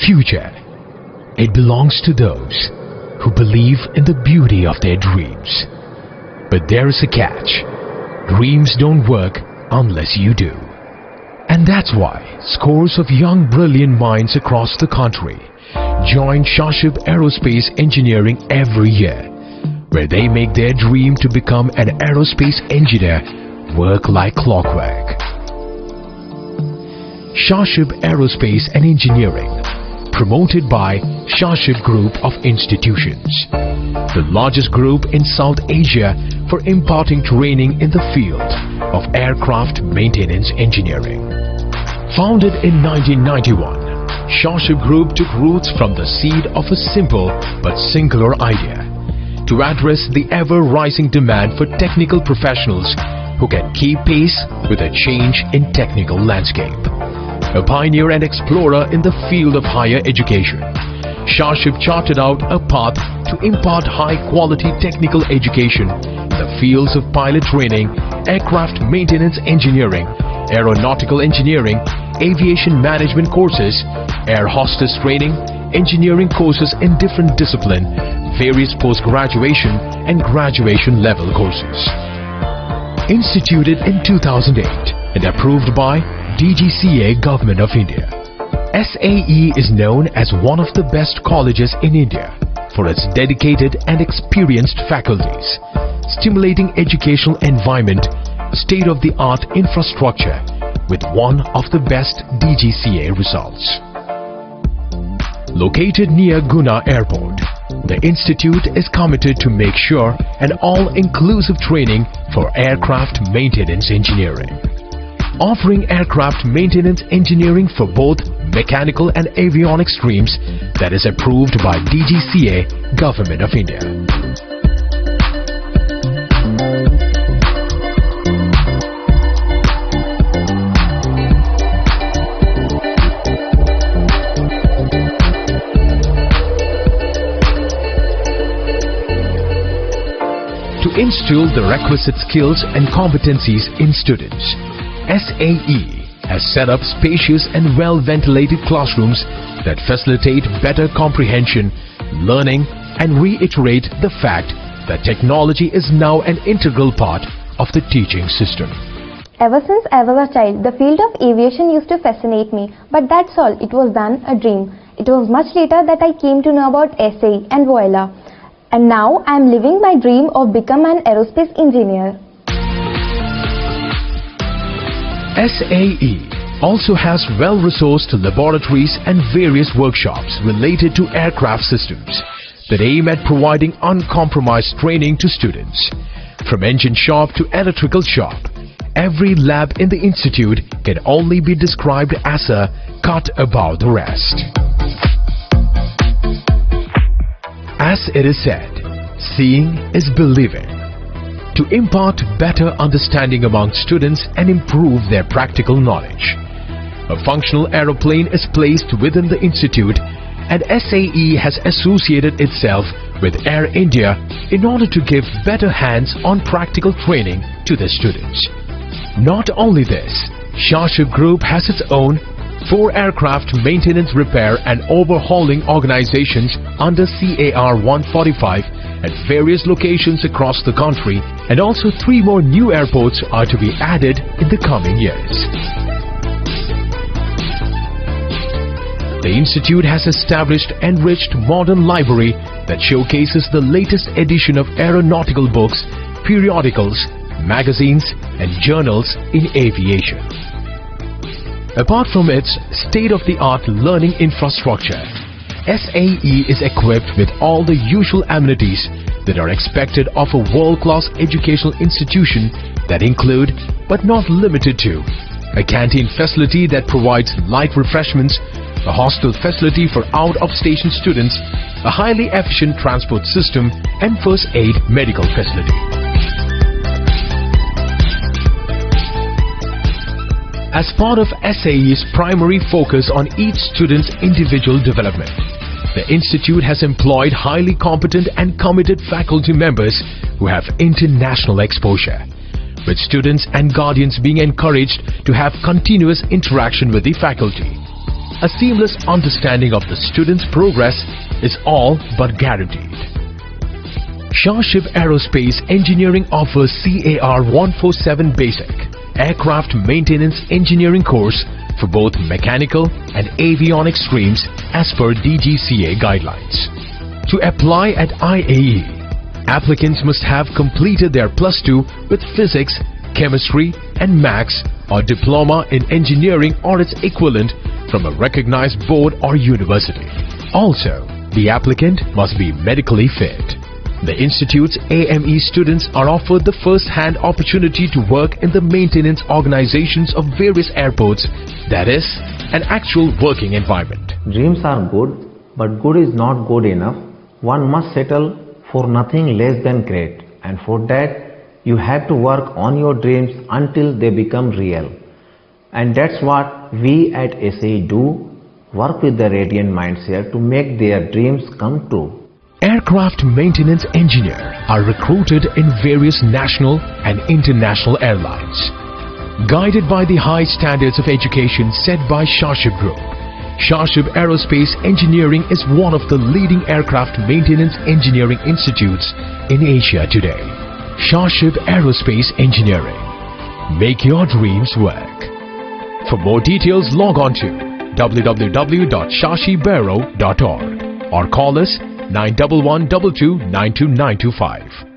Future. It belongs to those who believe in the beauty of their dreams. But there is a catch. Dreams don't work unless you do. And that's why scores of young brilliant minds across the country join Sha-Shib Aerospace Engineering every year, where they make their dream to become an aerospace engineer work like clockwork. Sha-Shib Aerospace and Engineering, promoted by Sha-Shib Group of Institutions, the largest group in South Asia for imparting training in the field of aircraft maintenance engineering. Founded in 1991, Sha-Shib Group took roots from the seed of a simple but singular idea to address the ever-rising demand for technical professionals who can keep pace with a change in technical landscape. A pioneer and explorer in the field of higher education, Sha-Shib charted out a path to impart high-quality technical education in the fields of pilot training, aircraft maintenance engineering, aeronautical engineering, aviation management courses, air hostess training, engineering courses in different disciplines, various post-graduation and graduation level courses. Instituted in 2008 and approved by DGCA Government of India, SAE is known as one of the best colleges in India for its dedicated and experienced faculties, stimulating educational environment, state-of-the-art infrastructure with one of the best DGCA results. Located near Guna Airport, the institute is committed to make sure an all-inclusive training for aircraft maintenance engineering. Offering aircraft maintenance engineering for both mechanical and avionics streams that is approved by DGCA, Government of India. To instill the requisite skills and competencies in students, SAE has set up spacious and well-ventilated classrooms that facilitate better comprehension, learning, and reiterate the fact that technology is now an integral part of the teaching system. Ever since I was a child, the field of aviation used to fascinate me, but that's all, it was then a dream. It was much later that I came to know about SAE and voila. And now I am living my dream of becoming an aerospace engineer. SAE also has well-resourced laboratories and various workshops related to aircraft systems that aim at providing uncompromised training to students. From engine shop to electrical shop, every lab in the institute can only be described as a cut above the rest. As it is said, seeing is believing. To impart better understanding among students and improve their practical knowledge, a functional aeroplane is placed within the institute, and SAE has associated itself with Air India in order to give better hands-on practical training to the students. Not only this, Sha-Shib Group has its own 4 aircraft maintenance repair and overhauling organizations under CAR 145 at various locations across the country, and also 3 more new airports are to be added in the coming years. The institute has established enriched modern library that showcases the latest edition of aeronautical books, periodicals, magazines and journals in aviation. Apart from its state-of-the-art learning infrastructure, SAE is equipped with all the usual amenities that are expected of a world-class educational institution that include, but not limited to, a canteen facility that provides light refreshments, a hostel facility for out-of-station students, a highly efficient transport system, and first aid medical facility. As part of SAE's primary focus on each student's individual development, the institute has employed highly competent and committed faculty members who have international exposure, with students and guardians being encouraged to have continuous interaction with the faculty. a seamless understanding of the student's progress is all but guaranteed. Sha-Shib Aerospace Engineering offers CAR 147 Basic Aircraft Maintenance Engineering course for both mechanical and avionics streams as per DGCA guidelines. To apply at IAE, applicants must have completed their +2 with physics, chemistry and maths or diploma in engineering or its equivalent from a recognized board or university. Also, the applicant must be medically fit. The institute's AME students are offered the first-hand opportunity to work in the maintenance organizations of various airports, that is, an actual working environment. Dreams are good, but good is not good enough. One must settle for nothing less than great, and for that you have to work on your dreams until they become real. And that's what we at SAE do, work with the radiant mindset to make their dreams come true. Aircraft maintenance engineers are recruited in various national and international airlines. Guided by the high standards of education set by Sha-Shib Group, Sha-Shib Aerospace Engineering is one of the leading aircraft maintenance engineering institutes in Asia today. Sha-Shib Aerospace Engineering. Make your dreams work. For more details, log on to www.shashibero.org or call us 91122 92925.